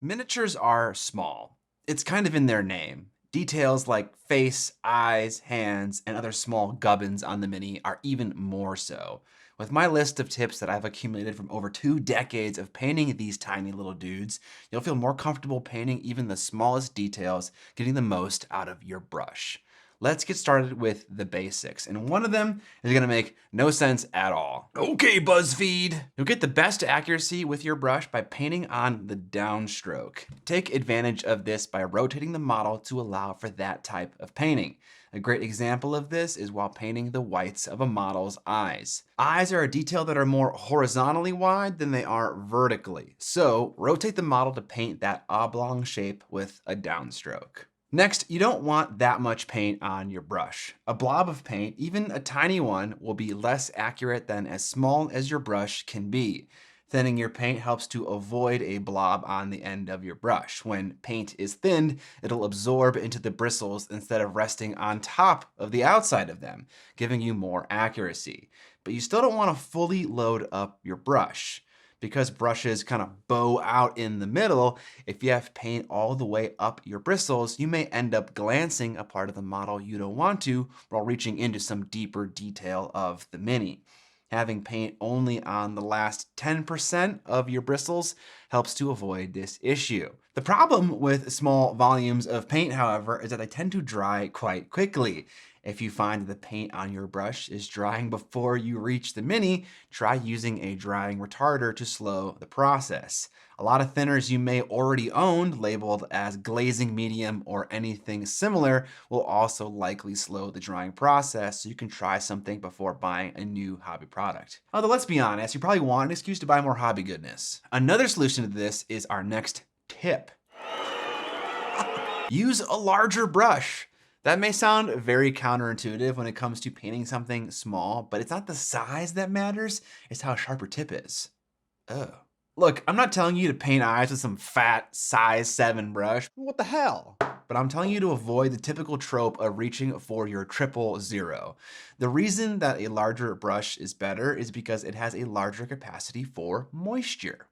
Miniatures are small. It's kind of in their name. Details like face, eyes, hands, and other small gubbins on the Mini are even more so. With my list of tips that I've accumulated from over 2 decades of painting these tiny little dudes, you'll feel more comfortable painting even the smallest details, getting the most out of your brush. Let's get started with the basics, and one of them is gonna make no sense at all. Okay, BuzzFeed! You'll get the best accuracy with your brush by painting on the downstroke. Take advantage of this by rotating the model to allow for that type of painting. A great example of this is while painting the whites of a model's eyes. Eyes are a detail that are more horizontally wide than they are vertically, so rotate the model to paint that oblong shape with a downstroke. Next, you don't want that much paint on your brush. A blob of paint, even a tiny one, will be less accurate than as small as your brush can be. Thinning your paint helps to avoid a blob on the end of your brush. When paint is thinned, it'll absorb into the bristles instead of resting on top of the outside of them, giving you more accuracy. But you still don't want to fully load up your brush. Because brushes kind of bow out in the middle, if you have paint all the way up your bristles, you may end up glancing a part of the model you don't want to while reaching into some deeper detail of the Mini. Having paint only on the last 10% of your bristles helps to avoid this issue. The problem with small volumes of paint, however, is that they tend to dry quite quickly. If you find the paint on your brush is drying before you reach the Mini, try using a drying retarder to slow the process. A lot of thinners you may already own, labeled as glazing medium or anything similar, will also likely slow the drying process, so you can try something before buying a new hobby product. Although let's be honest, you probably want an excuse to buy more hobby goodness. Another solution to this is our next tip. Use a larger brush. That may sound very counterintuitive when it comes to painting something small, but it's not the size that matters, it's how sharp your tip is. Oh. Look, I'm not telling you to paint eyes with some fat size 7 brush. What the hell? But I'm telling you to avoid the typical trope of reaching for your 000. The reason that a larger brush is better is because it has a larger capacity for moisture.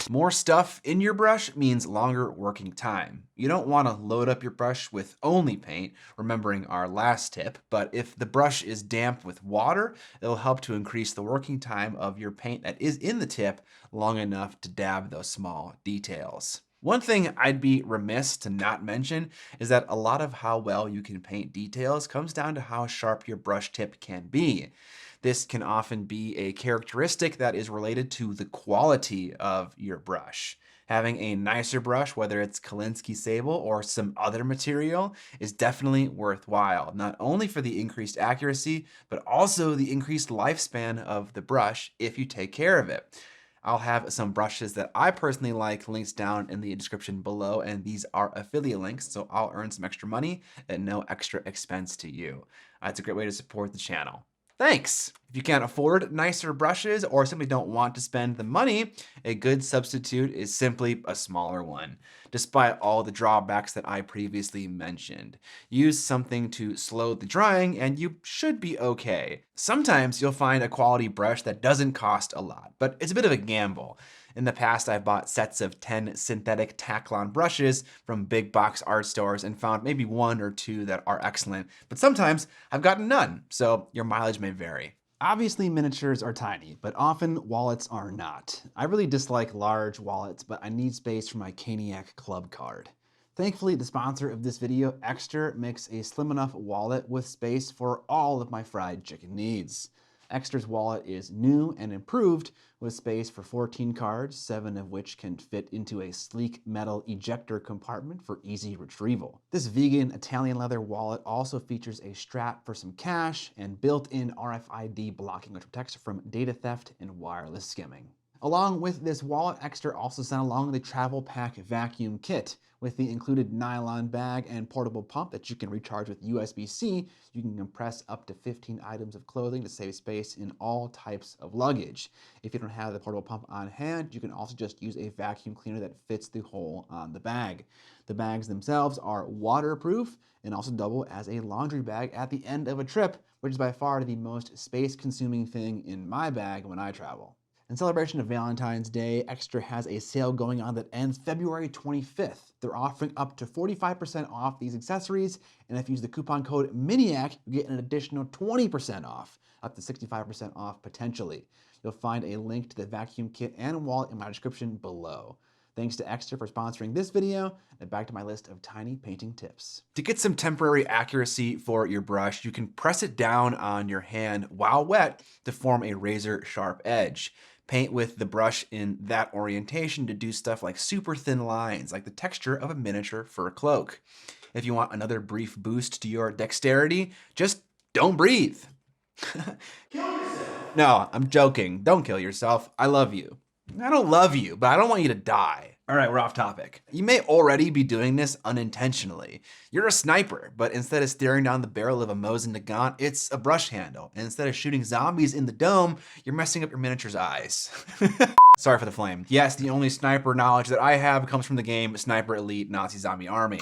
More stuff in your brush means longer working time. You don't want to load up your brush with only paint, remembering our last tip, but if the brush is damp with water, it'll help to increase the working time of your paint that is in the tip long enough to dab those small details. One thing I'd be remiss to not mention is that a lot of how well you can paint details comes down to how sharp your brush tip can be. This can often be a characteristic that is related to the quality of your brush. Having a nicer brush, whether it's Kolinsky Sable or some other material, is definitely worthwhile, not only for the increased accuracy, but also the increased lifespan of the brush if you take care of it. I'll have some brushes that I personally like links down in the description below, and these are affiliate links, so I'll earn some extra money at no extra expense to you. It's a great way to support the channel. Thanks! If you can't afford nicer brushes or simply don't want to spend the money, a good substitute is simply a smaller one, despite all the drawbacks that I previously mentioned. Use something to slow the drying and you should be okay. Sometimes you'll find a quality brush that doesn't cost a lot, but it's a bit of a gamble. In the past, I've bought sets of 10 synthetic Taklon brushes from big box art stores and found maybe 1 or 2 that are excellent, but sometimes I've gotten none, so your mileage may vary. Obviously, miniatures are tiny, but often wallets are not. I really dislike large wallets, but I need space for my Miniac club card. Thankfully, the sponsor of this video, Extra, makes a slim enough wallet with space for all of my fried chicken needs. Extra's wallet is new and improved with space for 14 cards, 7 of which can fit into a sleek metal ejector compartment for easy retrieval. This vegan Italian leather wallet also features a strap for some cash and built-in RFID blocking, which protects from data theft and wireless skimming. Along with this wallet, Extra also sent along the travel pack vacuum kit. With the included nylon bag and portable pump that you can recharge with USB-C, you can compress up to 15 items of clothing to save space in all types of luggage. If you don't have the portable pump on hand, you can also just use a vacuum cleaner that fits the hole on the bag. The bags themselves are waterproof and also double as a laundry bag at the end of a trip, which is by far the most space-consuming thing in my bag when I travel. In celebration of Valentine's Day, Extra has a sale going on that ends February 25th. They're offering up to 45% off these accessories, and if you use the coupon code Miniac, you get an additional 20% off, up to 65% off potentially. You'll find a link to the vacuum kit and wallet in my description below. Thanks to Extra for sponsoring this video, and back to my list of tiny painting tips. To get some temporary accuracy for your brush, you can press it down on your hand while wet to form a razor sharp edge. Paint with the brush in that orientation to do stuff like super thin lines, like the texture of a miniature fur cloak. If you want another brief boost to your dexterity, just don't breathe. Kill yourself. No, I'm joking. Don't kill yourself. I love you. I don't love you, but I don't want you to die. All right, we're off topic. You may already be doing this unintentionally. You're a sniper, but instead of staring down the barrel of a Mosin Nagant, it's a brush handle. And instead of shooting zombies in the dome, you're messing up your miniature's eyes. Sorry for the flame. Yes, the only sniper knowledge that I have comes from the game Sniper Elite Nazi Zombie Army.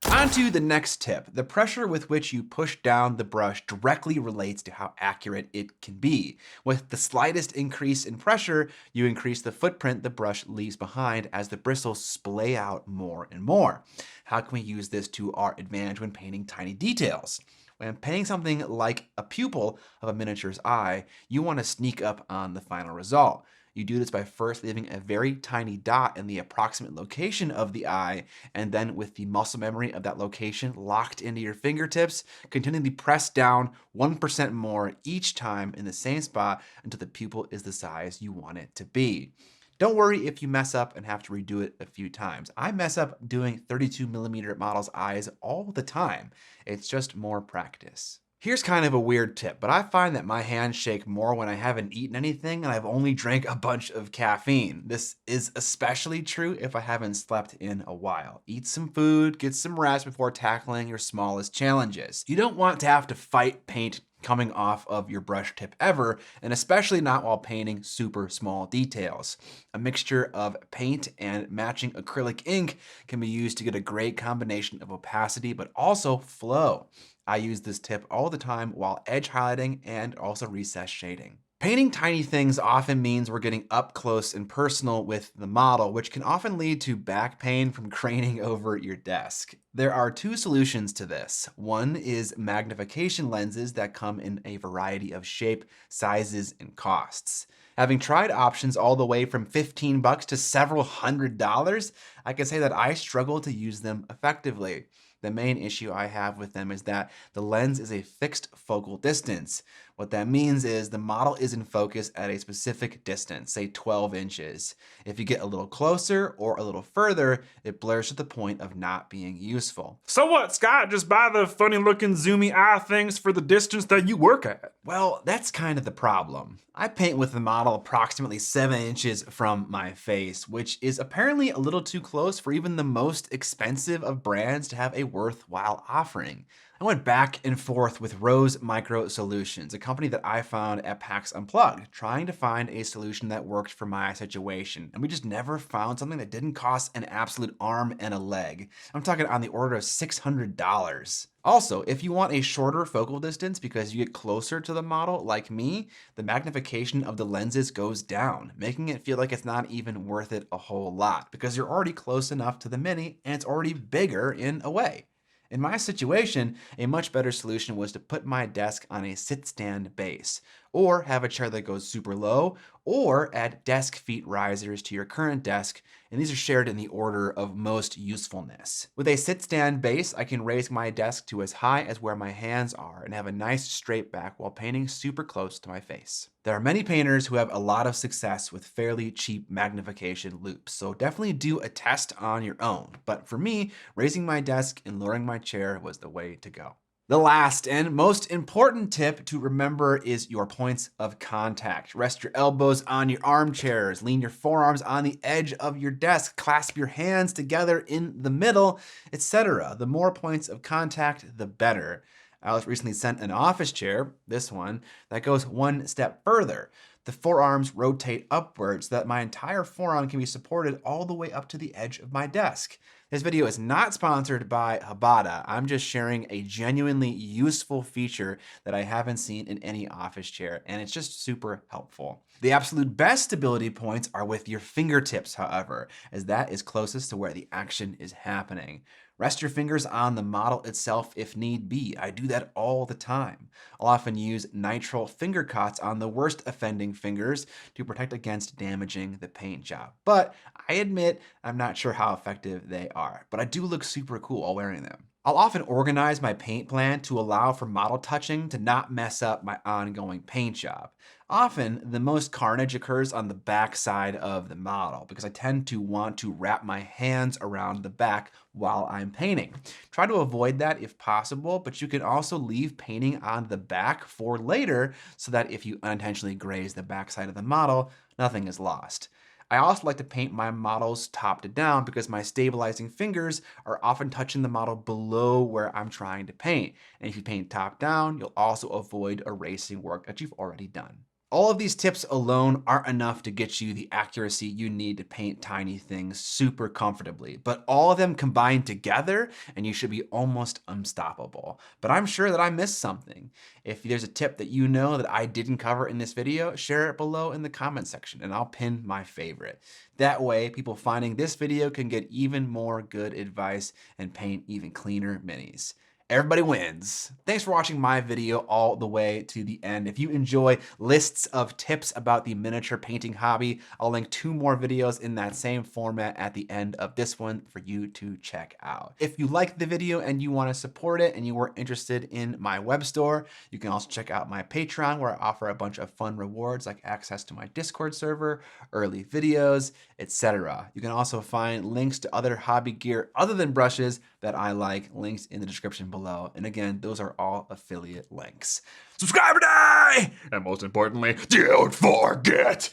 On to the next tip. The pressure with which you push down the brush directly relates to how accurate it can be. With the slightest increase in pressure, you increase the footprint the brush leaves behind as the bristles splay out more and more. How can we use this to our advantage when painting tiny details? When painting something like a pupil of a miniature's eye, you want to sneak up on the final result. You do this by first leaving a very tiny dot in the approximate location of the eye, and then with the muscle memory of that location locked into your fingertips, continually press down 1% more each time in the same spot until the pupil is the size you want it to be. Don't worry if you mess up and have to redo it a few times. I mess up doing 32mm models' eyes all the time. It's just more practice. Here's kind of a weird tip, but I find that my hands shake more when I haven't eaten anything and I've only drank a bunch of caffeine. This is especially true if I haven't slept in a while. Eat some food, get some rest before tackling your smallest challenges. You don't want to have to fight paint coming off of your brush tip ever, and especially not while painting super small details. A mixture of paint and matching acrylic ink can be used to get a great combination of opacity, but also flow. I use this tip all the time while edge highlighting and also recess shading. Painting tiny things often means we're getting up close and personal with the model, which can often lead to back pain from craning over your desk. There are two solutions to this. One is magnification lenses that come in a variety of shape, sizes, and costs. Having tried options all the way from $15 to several $100s, I can say that I struggle to use them effectively. The main issue I have with them is that the lens is a fixed focal distance. What that means is the model is in focus at a specific distance, say 12 inches. If you get a little closer or a little further, it blurs to the point of not being useful. So what, Scott? Just buy the funny looking zoomy eye things for the distance that you work at. Well, that's kind of the problem. I paint with the model approximately 7 inches from my face, which is apparently a little too close for even the most expensive of brands to have a worthwhile offering. I went back and forth with Rose Micro Solutions, a company that I found at PAX Unplugged, trying to find a solution that worked for my situation. And we just never found something that didn't cost an absolute arm and a leg. I'm talking on the order of $600. Also, if you want a shorter focal distance because you get closer to the model like me, the magnification of the lenses goes down, making it feel like it's not even worth it a whole lot because you're already close enough to the Mini and it's already bigger in a way. In my situation, a much better solution was to put my desk on a sit-stand base, or have a chair that goes super low, or add desk feet risers to your current desk, and these are shared in the order of most usefulness. With a sit-stand base, I can raise my desk to as high as where my hands are and have a nice straight back while painting super close to my face. There are many painters who have a lot of success with fairly cheap magnification loops, so definitely do a test on your own. But for me, raising my desk and lowering my chair was the way to go. The last and most important tip to remember is your points of contact. Rest your elbows on your armchairs, lean your forearms on the edge of your desk, clasp your hands together in the middle, etc. The more points of contact, the better. I was recently sent an office chair, this one, that goes one step further. The forearms rotate upwards so that my entire forearm can be supported all the way up to the edge of my desk. This video is not sponsored by Habata. I'm just sharing a genuinely useful feature that I haven't seen in any office chair, and it's just super helpful. The absolute best stability points are with your fingertips, however, as that is closest to where the action is happening. Rest your fingers on the model itself if need be. I do that all the time. I'll often use nitrile finger cots on the worst offending fingers to protect against damaging the paint job. But I admit I'm not sure how effective they are, but I do look super cool while wearing them. I'll often organize my paint plan to allow for model touching to not mess up my ongoing paint job. Often, the most carnage occurs on the back side of the model because I tend to want to wrap my hands around the back while I'm painting. Try to avoid that if possible, but you can also leave painting on the back for later so that if you unintentionally graze the back side of the model, nothing is lost. I also like to paint my models top to down because my stabilizing fingers are often touching the model below where I'm trying to paint. And if you paint top down, you'll also avoid erasing work that you've already done. All of these tips alone aren't enough to get you the accuracy you need to paint tiny things super comfortably, but all of them combined together and you should be almost unstoppable. But I'm sure that I missed something. If there's a tip that you know that I didn't cover in this video, share it below in the comment section and I'll pin my favorite. That way, people finding this video can get even more good advice and paint even cleaner minis. Everybody wins. Thanks for watching my video all the way to the end. If you enjoy lists of tips about the miniature painting hobby, I'll link 2 more videos in that same format at the end of this one for you to check out. If you liked the video and you want to support it and you were interested in my web store, you can also check out my Patreon where I offer a bunch of fun rewards like access to my Discord server, early videos, etc. You can also find links to other hobby gear other than brushes that I like, links in the description below. And again, those are all affiliate links. Subscribe today! And most importantly, don't forget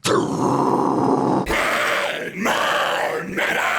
to paint more Miniac!